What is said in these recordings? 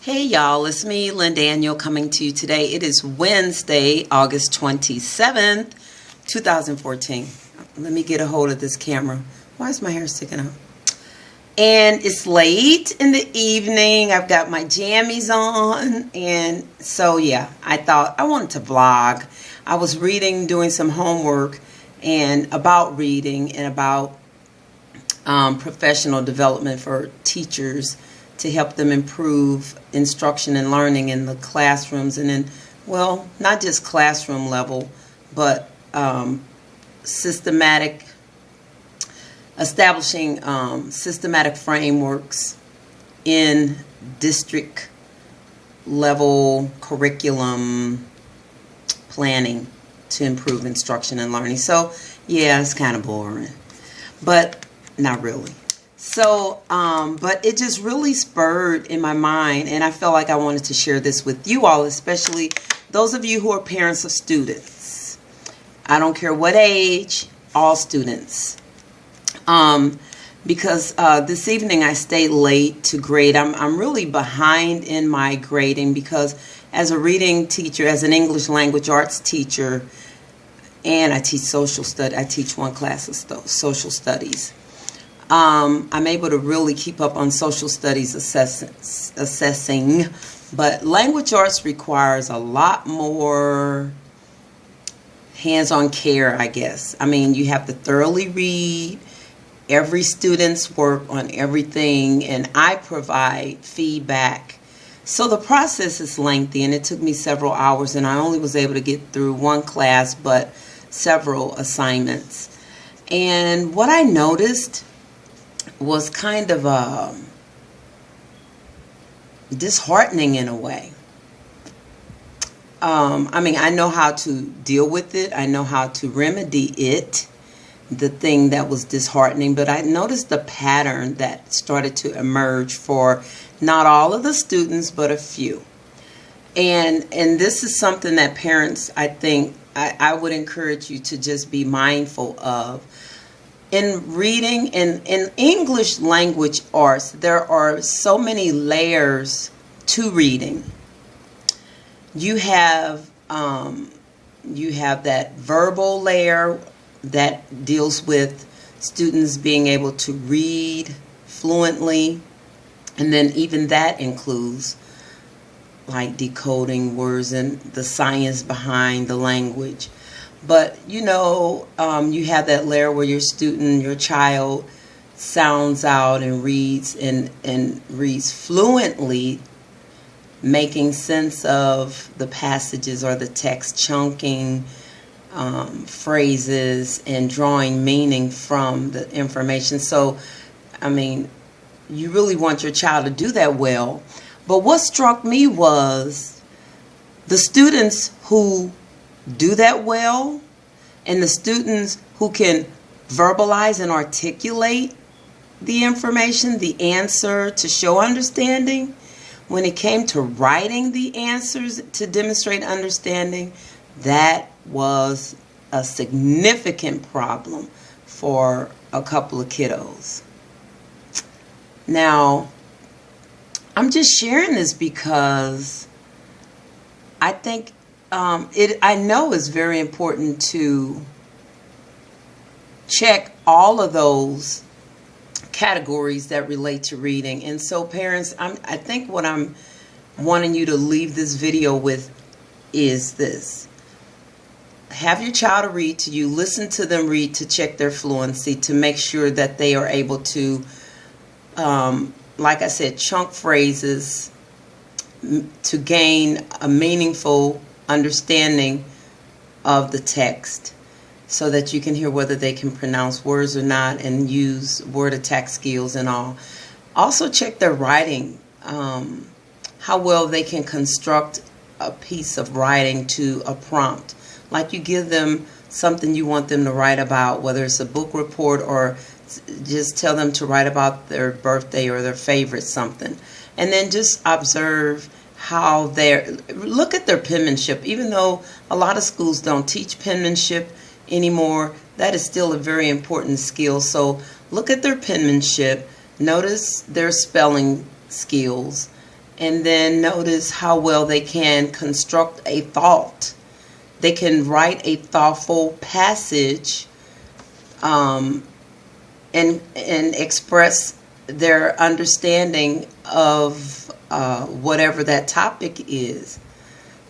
Hey y'all, it's me, Lynn Daniel, coming to you today. It is Wednesday, August 27th, 2014. Let me get a hold of this camera. Why is my hair sticking out? And it's late in the evening. I've got my jammies on. And so, yeah, I thought I wanted to vlog. I was reading, doing some homework and about reading and about professional development for teachers to help them improve instruction and learning in the classrooms and in, well, not just classroom level, but establishing systematic frameworks in district level curriculum planning to improve instruction and learning. So yeah, it's kind of boring, but not really. So, but it just really spurred in my mind, and I felt like I wanted to share this with you all, especially those of you who are parents of students. I don't care what age, all students. Because this evening I stayed late to grade. I'm really behind in my grading because as a reading teacher, as an English language arts teacher, and I teach social studies, I teach one class of social studies. I'm able to really keep up on social studies assessing, but language arts requires a lot more hands-on care, I guess. I mean, you have to thoroughly read every student's work on everything, and I provide feedback. So the process is lengthy, and it took me several hours, and I only was able to get through one class, but several assignments. And what I noticed was kind of disheartening in a way. I mean, I know how to deal with it. I know how to remedy it, the thing that was disheartening. But I noticed the pattern that started to emerge for not all of the students, but a few. And this is something that parents, I think, I would encourage you to just be mindful of. In reading, in English language arts, there are so many layers to reading. You have that verbal layer that deals with students being able to read fluently, and then even that includes like decoding words and the science behind the language. But, you know, you have that layer where your student, your child, sounds out and reads and reads fluently, making sense of the passages or the text, chunking phrases and drawing meaning from the information. So, I mean, you really want your child to do that well. But what struck me was the students who do that well, and the students who can verbalize and articulate the information, the answer, to show understanding. When it came to writing the answers to demonstrate understanding, that was a significant problem for a couple of kiddos. Now, I'm just sharing this because I think I know it's very important to check all of those categories that relate to reading. And so parents, I think what I'm wanting you to leave this video with is this. Have your child read to you, listen to them read to check their fluency, to make sure that they are able to, like I said, chunk phrases to gain a meaningful understanding of the text so that you can hear whether they can pronounce words or not and use word attack skills and all. Also check their writing, how well they can construct a piece of writing to a prompt. Like you give them something you want them to write about, whether it's a book report or just tell them to write about their birthday or their favorite something. And then just observe how look at their penmanship. Even though a lot of schools don't teach penmanship anymore, that is still a very important skill. So look at their penmanship, notice their spelling skills, And then notice how well they can construct a thought. They can write a thoughtful passage, and express their understanding of whatever that topic is.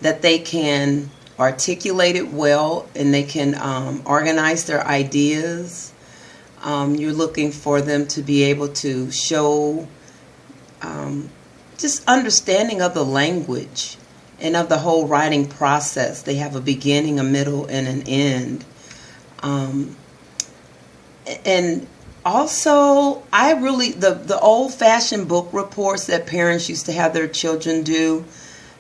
That they can articulate it well, and they can organize their ideas. You're looking for them to be able to show just understanding of the language and of the whole writing process. They have a beginning, a middle, and an end. And also, the old-fashioned book reports that parents used to have their children do,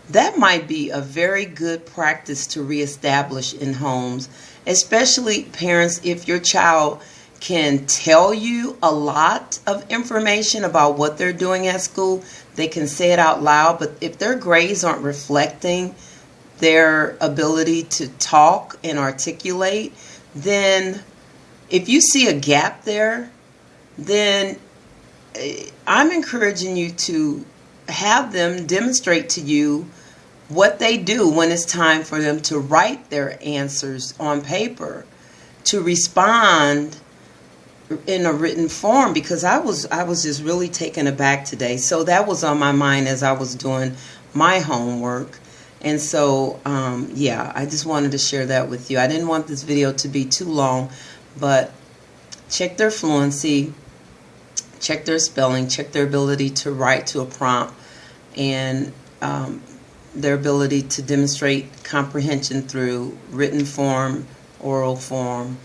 that might be a very good practice to reestablish in homes, especially parents, if your child can tell you a lot of information about what they're doing at school. They can say it out loud, but if their grades aren't reflecting their ability to talk and articulate, then if you see a gap there, then I'm encouraging you to have them demonstrate to you what they do when it's time for them to write their answers on paper, to respond in a written form, because I was just really taken aback today. So that was on my mind as I was doing my homework. And so yeah, I just wanted to share that with you. I didn't want this video to be too long, but check their fluency, check their spelling, check their ability to write to a prompt, and their ability to demonstrate comprehension through written form, oral form,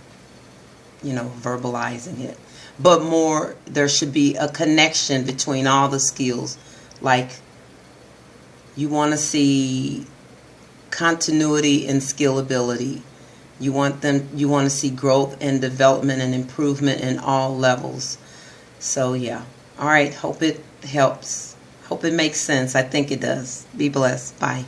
verbalizing it. But more, there should be a connection between all the skills. Like, you want to see continuity and skill ability. You want to see growth and development and improvement in all levels. So yeah. All right. Hope it helps. Hope it makes sense. I think it does. Be blessed. Bye.